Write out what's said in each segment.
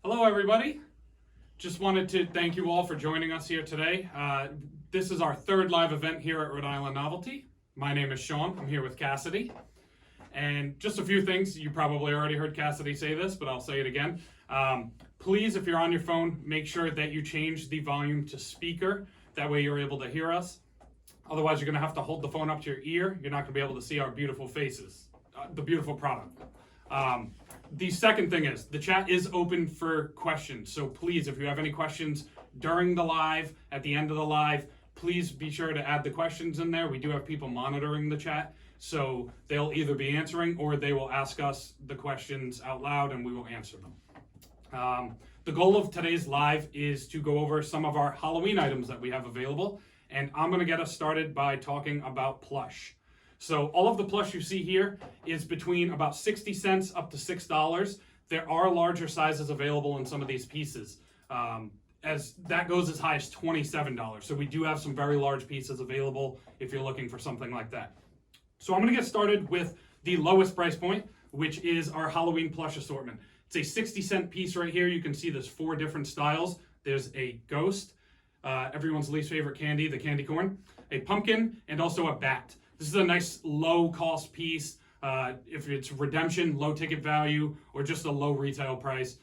Hello, everybody. Just wanted to thank you all for joining us here today. This is our third live event here at Rhode Island Novelty. My name is Sean. I'm here with Kassidy. And just a few things. You probably already heard Kassidy say this, but I'll say it again. Please, if you're on your phone, make sure that you change the volume to speaker. That way you're able to hear us. Otherwise, you're going to have to hold the phone up to your ear. You're not going to be able to see our beautiful faces, the beautiful product. The second thing is the chat is open for questions. So please, if you have any questions during the live, at the end of the live, please be sure to add the questions in there. We do have people monitoring the chat, so they'll either be answering or they will ask us the questions out loud and we will answer them. The goal of today's live is to go over some of our Halloween items that we have available, and I'm going to get us started by talking about plush. So all of the plush you see here is between about 60 cents up to $6. There are larger sizes available in some of these pieces. As that goes as high as $27. So we do have some very large pieces available if you're looking for something like that. So I'm going to get started with the lowest price point, which is our Halloween plush assortment. It's a 60-cent piece right here. You can see there's 4 different styles. There's a ghost, everyone's least favorite candy, the candy corn, a pumpkin, and also a bat. This is a nice low-cost piece. If it's redemption, low ticket value, or just a low retail price,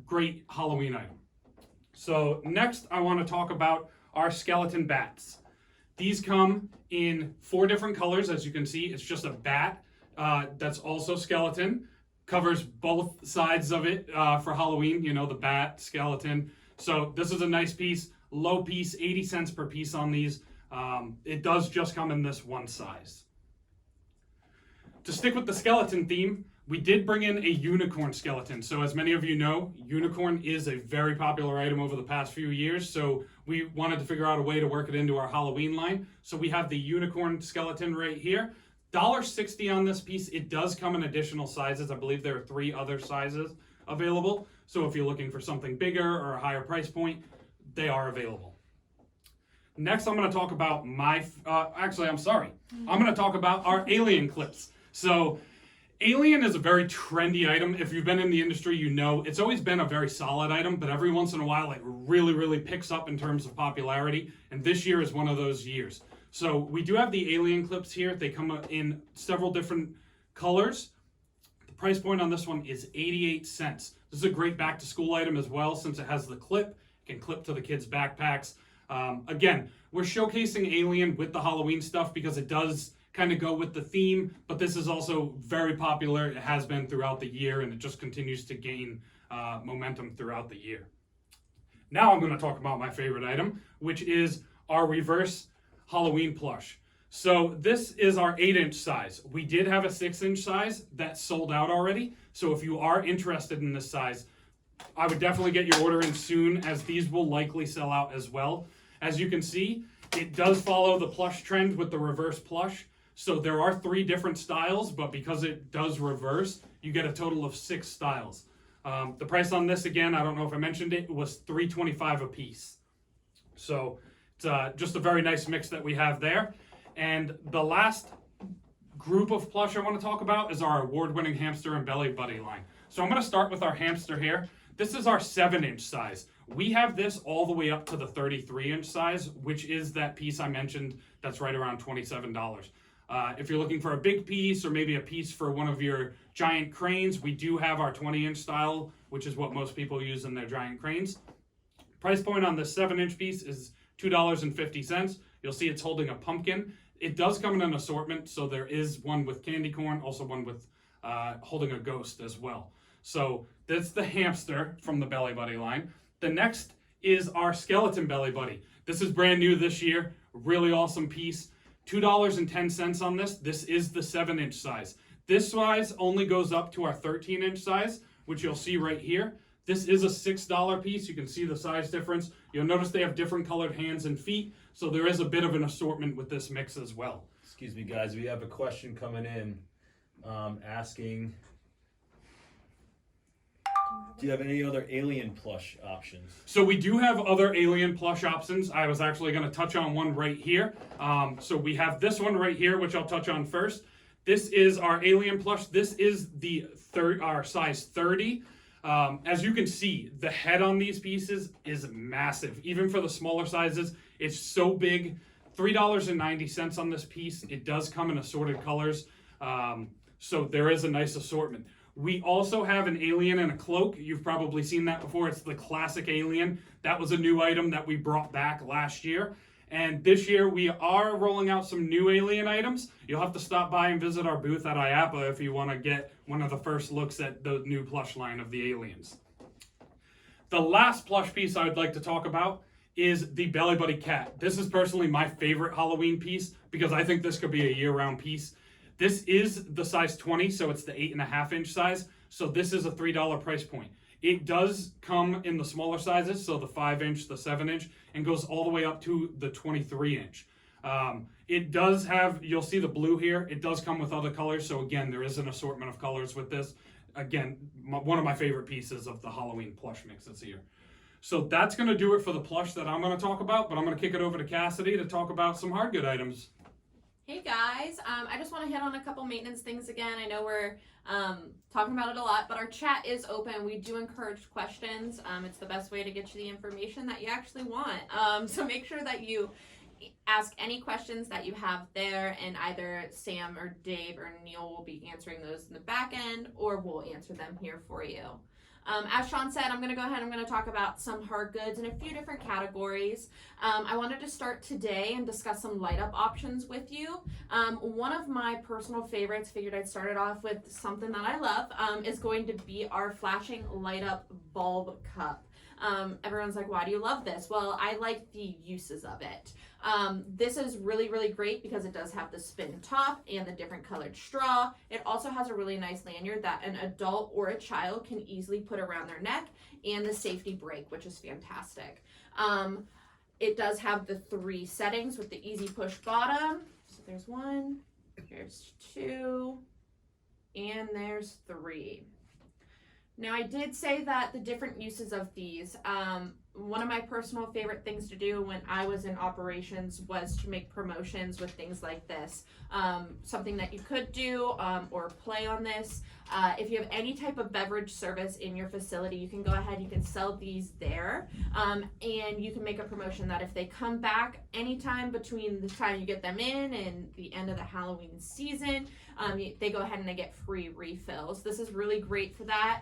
great Halloween item. So next, I want to talk about our skeleton bats. These come in 4 different colors. As you can see, it's just a bat that's also skeleton. Covers both sides of it for Halloween, you know, the bat, skeleton. So this is a nice piece, low piece, 80 cents per piece on these. It does just come in this one size. To stick with the skeleton theme, we did bring in a unicorn skeleton. So as many of you know, unicorn is a very popular item over the past few years. So we wanted to figure out a way to work it into our Halloween line. So we have the unicorn skeleton right here. $1.60 on this piece. It does come in additional sizes. I believe there are 3 other sizes available. So if you're looking for something bigger or a higher price point, they are available. Next, I'm going to talk about I'm going to talk about our alien clips. So alien is a very trendy item. If you've been in the industry, you know it's always been a very solid item, but every once in a while it really picks up in terms of popularity, and this year is one of those years. So we do have the alien clips here. They come in several different colors. The price point on this one is 88 cents. This is a great back to school item as well, since it has the clip. It can clip to the kids' backpacks. Again, we're showcasing alien with the Halloween stuff because it does kind of go with the theme, but this is also very popular. It has been throughout the year, and it just continues to gain momentum throughout the year. Now I'm going to talk about my favorite item, which is our reverse Halloween plush. So this is our 8-inch size. We did have a 6-inch size that sold out already. So if you are interested in this size, I would definitely get your order in soon, as these will likely sell out as well. As you can see, it does follow the plush trend with the reverse plush. So there are 3 different styles, but because it does reverse, you get a total of 6 styles. The price on this, again, I don't know if I mentioned it, was $3.25 a piece. So it's just a very nice mix that we have there. And the last group of plush I want to talk about is our award-winning hamster and belly buddy line. So I'm going to start with our hamster here. This is our 7-inch size. We have this all the way up to the 33-inch size, which is that piece I mentioned that's right around $27. If you're looking for a big piece or maybe a piece for one of your giant cranes, we do have our 20-inch style, which is what most people use in their giant cranes. Price point on this 7-inch piece is $2.50. You'll see it's holding a pumpkin. It does come in an assortment, so there is one with candy corn, also one with holding a ghost as well. So that's the hamster from the Belly Buddy line. The next is our skeleton Belly Buddy. This is brand new this year. Really awesome piece. $2.10 on this. This is the 7-inch size. This size only goes up to our 13-inch size, which you'll see right here. This is a $6 piece. You can see the size difference. You'll notice they have different colored hands and feet, so there is a bit of an assortment with this mix as well. Excuse me, guys. We have a question coming in asking, do you have any other alien plush options? So we do have other alien plush options. I was actually going to touch on one right here. So we have this one right here, which I'll touch on first. This is our alien plush. This is our size 30. As you can see, the head on these pieces is massive. Even for the smaller sizes, it's so big. $3.90 on this piece. It does come in assorted colors, so there is a nice assortment. We also have an alien in a cloak. You've probably seen that before. It's the classic alien. That was a new item that we brought back last year. And this year we are rolling out some new alien items. You'll have to stop by and visit our booth at IAPA if you want to get one of the first looks at the new plush line of the aliens. The last plush piece I would like to talk about is the Belly Buddy cat. This is personally my favorite Halloween piece because I think this could be a year-round piece. This is the size 20, so it's the 8.5 inch size. So this is a $3 price point. It does come in the smaller sizes, so the 5 inch, the 7 inch, and goes all the way up to the 23 inch. It does have, you'll see the blue here, it does come with other colors, so again, there is an assortment of colors with this. Again, one of my favorite pieces of the Halloween plush mix this year. So that's going to do it for the plush that I'm going to talk about, but I'm going to kick it over to Kassidy to talk about some hard good items. Hey guys, I just want to hit on a couple maintenance things again. I know we're talking about it a lot, but our chat is open. We do encourage questions. It's the best way to get you the information that you actually want. So make sure that you ask any questions that you have there, and either Sam or Dave or Neil will be answering those in the back end, or we'll answer them here for you. As Sean said, I'm going to go ahead and I'm going to talk about some hard goods in a few different categories. I wanted to start today and discuss some light up options with you. One of my personal favorites, figured I'd start it off with something that I love, is going to be our flashing light up bulb cup. Everyone's like, why do you love this? Well, I like the uses of it. This is really, really great because it does have the spin top and the different colored straw. It also has a really nice lanyard that an adult or a child can easily put around their neck, and the safety brake, which is fantastic. It does have the 3 settings with the easy push bottom. So there's 1, there's 2, and there's 3. Now, I did say that the different uses of these, one of my personal favorite things to do when I was in operations was to make promotions with things like this. Something that you could do or play on this. If you have any type of beverage service in your facility, you can go ahead, you can sell these there, and you can make a promotion that if they come back anytime between the time you get them in and the end of the Halloween season, they go ahead and they get free refills. This is really great for that.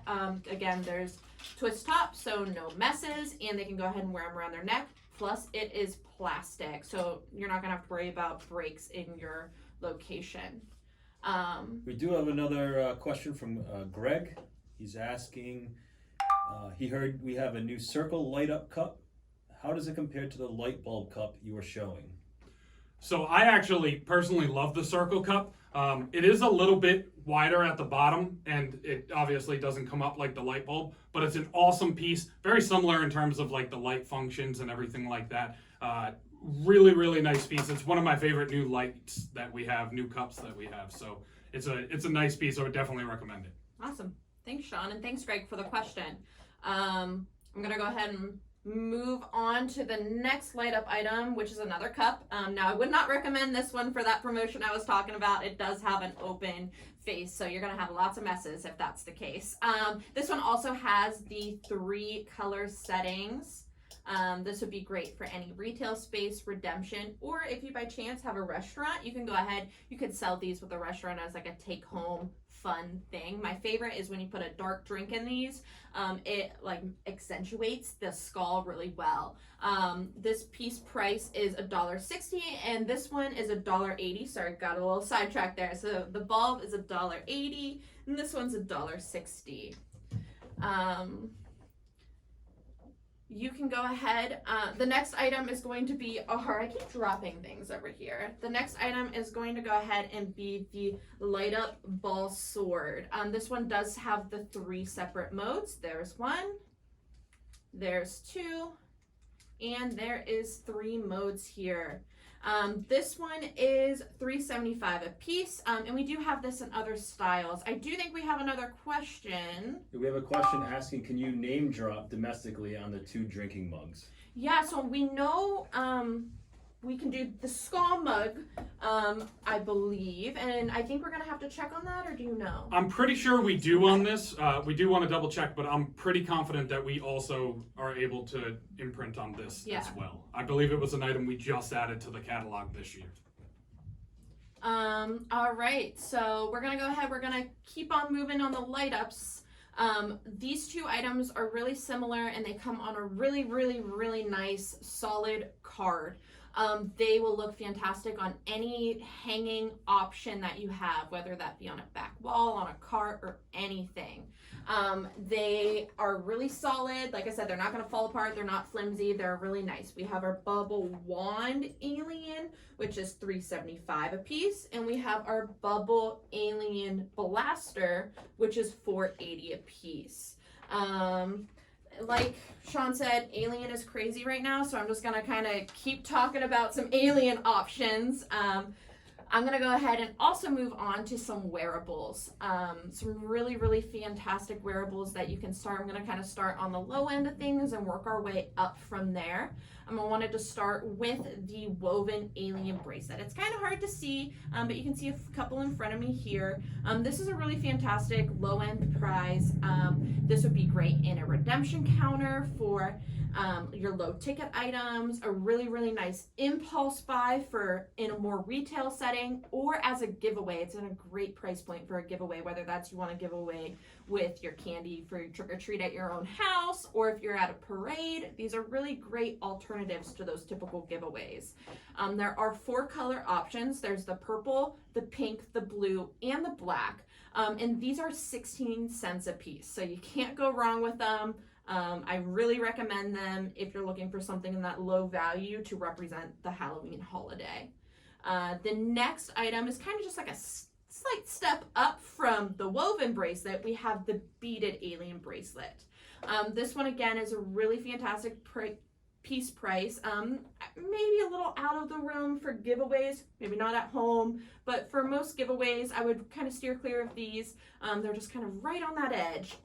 Again, there's twist top, so no messes, and they can go ahead and wear them around their neck. Plus, it is plastic, so you're not gonna have to worry about breaks in your location. We do have another question from Greg. He's asking, he heard we have a new circle light up cup. How does it compare to the light bulb cup you were showing? So I actually personally love the circle cup. It is a little bit wider at the bottom, and it obviously doesn't come up like the light bulb, but it's an awesome piece. Very similar in terms of like the light functions and everything like that. Really, really nice piece. It's one of my favorite new lights that we have, new cups that we have. So it's a nice piece. I would definitely recommend it. Awesome. Thanks, Sean, and thanks, Greg, for the question. I'm gonna go ahead and move on to the next light up item, which is another cup. Now, I would not recommend this one for that promotion I was talking about. It does have an open face, so you're gonna have lots of messes if that's the case. This one also has the 3 color settings. This would be great for any retail space, redemption, or if you by chance have a restaurant, you can go ahead, you could sell these with a restaurant as like a take home fun thing. My favorite is when you put a dark drink in these. It like accentuates the skull really well. This piece price is $1.60, and this one is $1.80. Sorry, got a little sidetracked there. So the bulb is $1.80, and this one's $1.60. You can go ahead. The next item is going to be, I keep dropping things over here. The next item is going to go ahead and be the light up ball sword. This one does have the 3 separate modes. There's 1, there's 2, and there is 3 modes here. This one is $3.75 a piece, and we do have this in other styles. I do think we have another question. We have a question asking, can you name drop domestically on the 2 drinking mugs? Yeah, so we know we can do the skull mug, I believe, and I think we're gonna have to check on that, or do you know? I'm pretty sure we do on this. We do want to double check, but I'm pretty confident that we also are able to imprint on this as well. I believe it was an item we just added to the catalog this year. All right, so we're gonna go ahead. We're gonna keep on moving on the light ups. These two items are really similar, and they come on a really, really, really nice solid card. They will look fantastic on any hanging option that you have, whether that be on a back wall, on a cart, or anything. They are really solid. Like I said, they're not going to fall apart. They're not flimsy. They're really nice. We have our bubble wand alien, which is $3.75 a piece, and we have our bubble alien blaster, which is $4.80 a piece. Like Sean said, alien is crazy right now, so I'm just gonna kind of keep talking about some alien options. I'm gonna go ahead and also move on to some wearables. Some really, really fantastic wearables that you can start. I'm gonna kind of start on the low end of things and work our way up from there. I wanted to start with the woven alien bracelet. It's kind of hard to see, but you can see a couple in front of me here. This is a really fantastic low end prize. This would be great in a redemption counter for your low ticket items, a really, really nice impulse buy for in a more retail setting, or as a giveaway. It's in a great price point for a giveaway, whether that's you want to give away with your candy for your trick or treat at your own house, or if you're at a parade. These are really great alternatives to those typical giveaways. There are 4 color options. There's the purple, the pink, the blue, and the black. And these are 16 cents a piece, so you can't go wrong with them. I really recommend them if you're looking for something in that low value to represent the Halloween holiday. The next item is kind of just like a slight step up from the woven bracelet. We have the beaded alien bracelet. This one again is a really fantastic piece price. Maybe a little out of the realm for giveaways, maybe not at home, but for most giveaways I would kind of steer clear of these. They're just kind of right on that edge.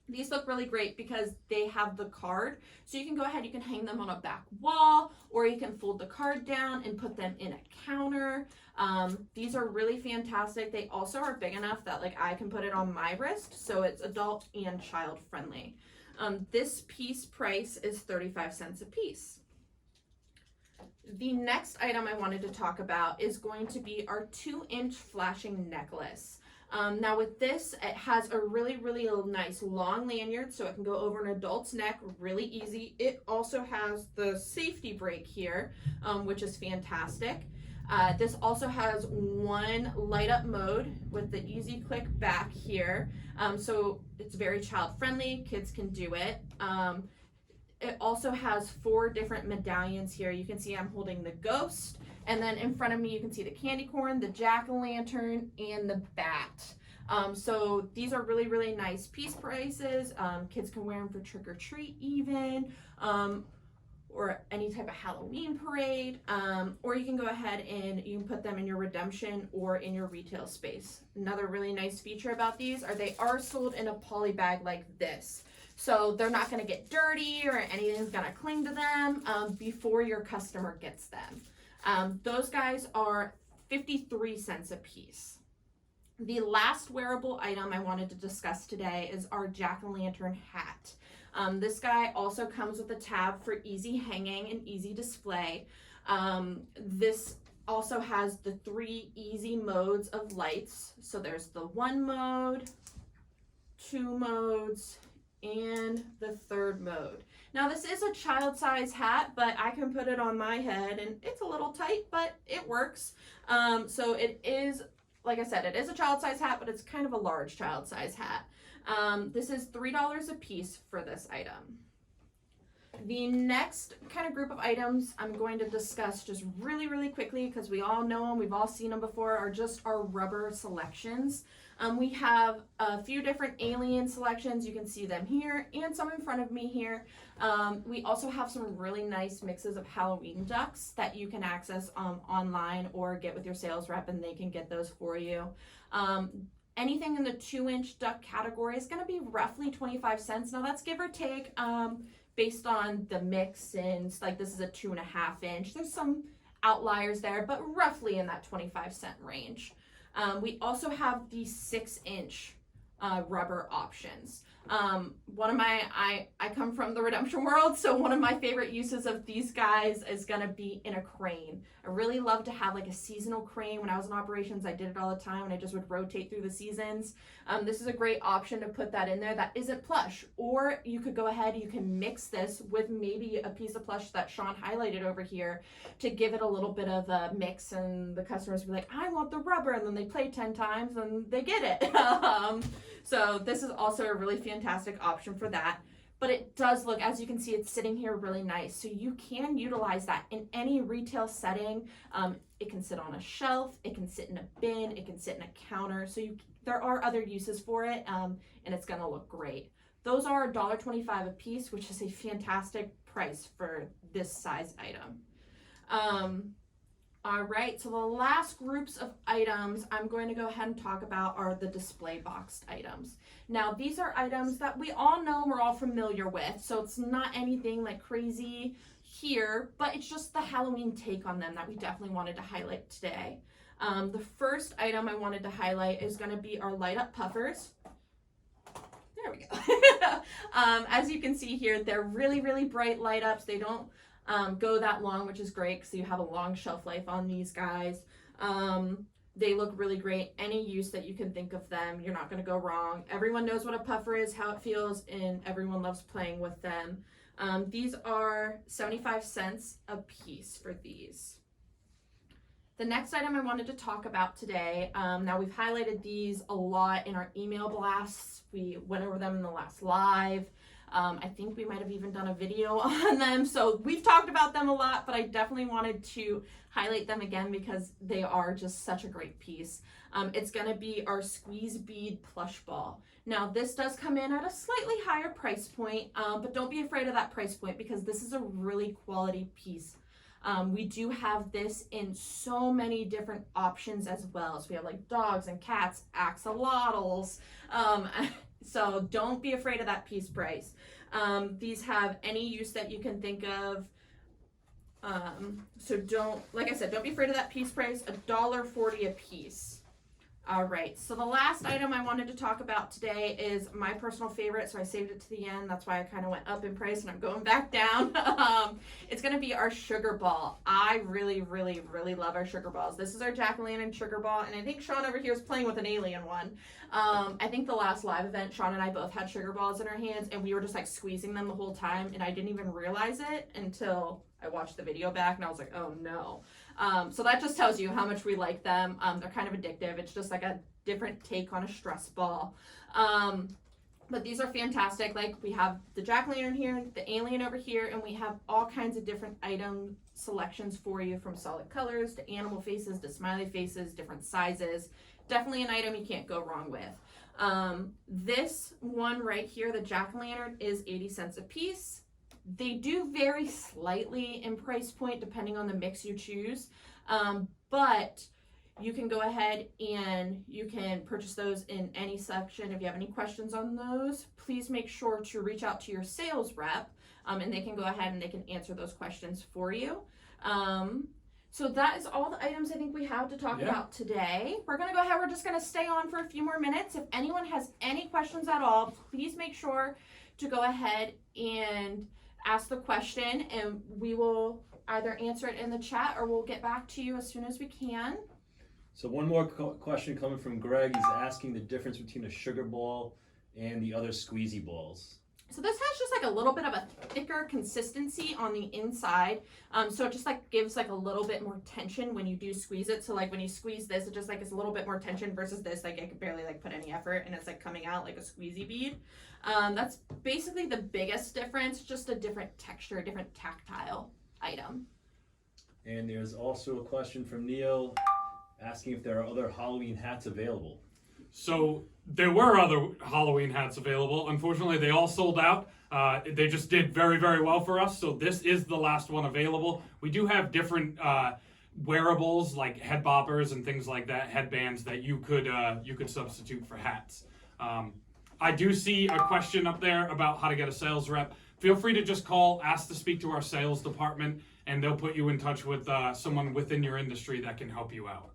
These look really great because they have the card. So you can go ahead, you can hang them on a back wall, or you can fold the card down and put them in a counter. These are really fantastic. They also are big enough that like I can put it on my wrist, so it's adult and child friendly. This piece price is 35 cents a piece. The next item I wanted to talk about is going to be our 2-inch flashing necklace. Now with this, it has a really, really nice long lanyard, so it can go over an adult's neck really easy. It also has the safety brake here, which is fantastic. This also has one light up mode with the easy click back here. So it's very child friendly, kids can do it. It also has 4 different medallions here. You can see I'm holding the ghost, and then in front of me you can see the candy corn, the jack-o'-lantern, and the bat. So these are really, really nice piece prices. Kids can wear them for trick or treat even, or any type of Halloween parade, or you can go ahead and you can put them in your redemption or in your retail space. Another really nice feature about these are they are sold in a poly bag like this. So they're not going to get dirty or anything's going to cling to them before your customer gets them. Those guys are 53 cents a piece. The last wearable item I wanted to discuss today is our jack-o'-lantern hat. This guy also comes with a tab for easy hanging and easy display. This also has the 3 easy modes of lights. So there's the 1 mode, 2 modes, and the 3rd mode. Now this is a child size hat, but I can put it on my head and it's a little tight, but it works. So it is, like I said, it is a child size hat, but it's kind of a large child size hat. This is $3 a piece for this item. The next kind of group of items I'm going to discuss just really, really quickly, because we all know them, we've all seen them before, are just our rubber selections. We have a few different alien selections. You can see them here and some in front of me here. We also have some really nice mixes of Halloween ducks that you can access online or get with your sales rep and they can get those for you. Anything in the 2-inch duck category is going to be roughly 25 cents. Now that's give or take. based on the mix, and like this is a 2.5 inch. There's some outliers there, but roughly in that 25-cent range. We also have the 6-inch rubber options. One of my, I come from the redemption world, so one of my favorite uses of these guys is gonna be in a crane. I really love to have like a seasonal crane. When I was in operations, I did it all the time, and I just would rotate through the seasons. This is a great option to put that in there that isn't plush, or you could go ahead, you can mix this with maybe a piece of plush that Sean highlighted over here to give it a little bit of a mix, and the customers will be like, I want the rubber, and then they play 10 times and they get it. So this is also a really fantastic option for that. But it does look, as you can see, it's sitting here really nice. So you can utilize that in any retail setting. It can sit on a shelf, it can sit in a bin, it can sit in a counter. So there are other uses for it, and it's gonna look great. Those are $1.25 a piece, which is a fantastic price for this size item. All right, so the last groups of items I'm going to go ahead and talk about are the display boxed items. Now, these are items that we all know, we're all familiar with, so it's not anything like crazy here, but it's just the Halloween take on them that we definitely wanted to highlight today. The first item I wanted to highlight is going to be our light up puffers. There we go. As you can see here, they're really, really bright light ups. They don't go that long, which is great because you have a long shelf life on these guys. They look really great. Any use that you can think of them, you're not going to go wrong. Everyone knows what a puffer is, how it feels, and everyone loves playing with them. These are 75 cents a piece for these. The next item I wanted to talk about today, now we've highlighted these a lot in our email blasts. We went over them in the last live. I think we might have even done a video on them, so we've talked about them a lot, but I definitely wanted to highlight them again because they are just such a great piece. It's going to be our squeeze bead plush ball. Now this does come in at a slightly higher price point, but don't be afraid of that price point because this is a really quality piece. We do have this in so many different options as well. So we have like dogs and cats, axolotls, so don't be afraid of that piece price. These have any use that you can think of. So don't, like I said, don't be afraid of that piece price, $1.40 a piece. All right, so the last item I wanted to talk about today is my personal favorite, so I saved it to the end. That's why I kind of went up in price and I'm going back down. It's gonna be our sugar ball. I really, really, really love our sugar balls. This is our jack-o'-lantern sugar ball, and I think Sean over here is playing with an alien one. I think the last live event, Sean and I both had sugar balls in our hands, and we were just like squeezing them the whole time, and I didn't even realize it until I watched the video back, and I was like, oh no. So that just tells you how much we like them. They're kind of addictive. It's just like a different take on a stress ball. But these are fantastic. Like we have the jack-o'-lantern here, the alien over here, and we have all kinds of different item selections for you, from solid colors to animal faces to smiley faces, different sizes. Definitely an item you can't go wrong with. This one right here, the jack-o'-lantern, is 80 cents a piece. They do vary slightly in price point depending on the mix you choose, but you can go ahead and you can purchase those in any section. If you have any questions on those, please make sure to reach out to your sales rep, and they can go ahead and they can answer those questions for you. So that is all the items I think we have to talk about today. We're going to go ahead. We're just going to stay on for a few more minutes. If anyone has any questions at all, please make sure to go ahead and ask the question, and we will either answer it in the chat or we'll get back to you as soon as we can. So one more question coming from Greg. He's asking the difference between a sugar ball and the other squeezy balls. So this has just like a little bit of a thicker consistency on the inside. So it just like gives like a little bit more tension when you do squeeze it. So like when you squeeze this, it just like is a little bit more tension versus this. Like I could barely like put any effort and it's like coming out like a squeezy bead. That's basically the biggest difference, just a different texture, different tactile item. And there's also a question from Neil asking if there are other Halloween hats available. So there were other Halloween hats available. Unfortunately, they all sold out. They just did very, very well for us. So this is the last one available. We do have different wearables like head boppers and things like that, headbands that you could substitute for hats. I do see a question up there about how to get a sales rep. Feel free to just call, ask to speak to our sales department, and they'll put you in touch with someone within your industry that can help you out.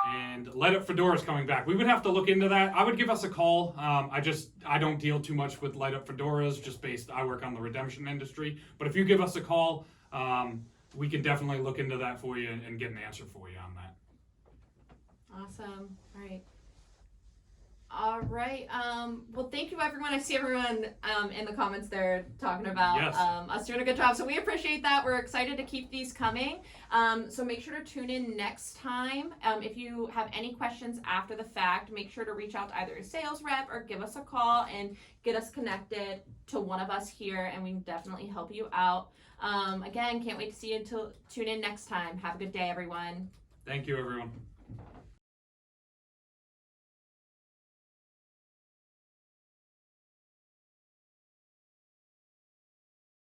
And Light Up Fedora is coming back. We would have to look into that. I would give us a call. I don't deal too much with Light Up Fedoras, I work on the redemption industry. But if you give us a call, we can definitely look into that for you and get an answer for you on that. Awesome. All right. Well, thank you, everyone. I see everyone in the comments there talking about Yes. us doing a good job. So we appreciate that. We're excited to keep these coming. So make sure to tune in next time. If you have any questions after the fact, make sure to reach out to either a sales rep or give us a call and get us connected to one of us here, and we can definitely help you out. Again, can't wait to see you tune in next time. Have a good day, everyone. Thank you, everyone.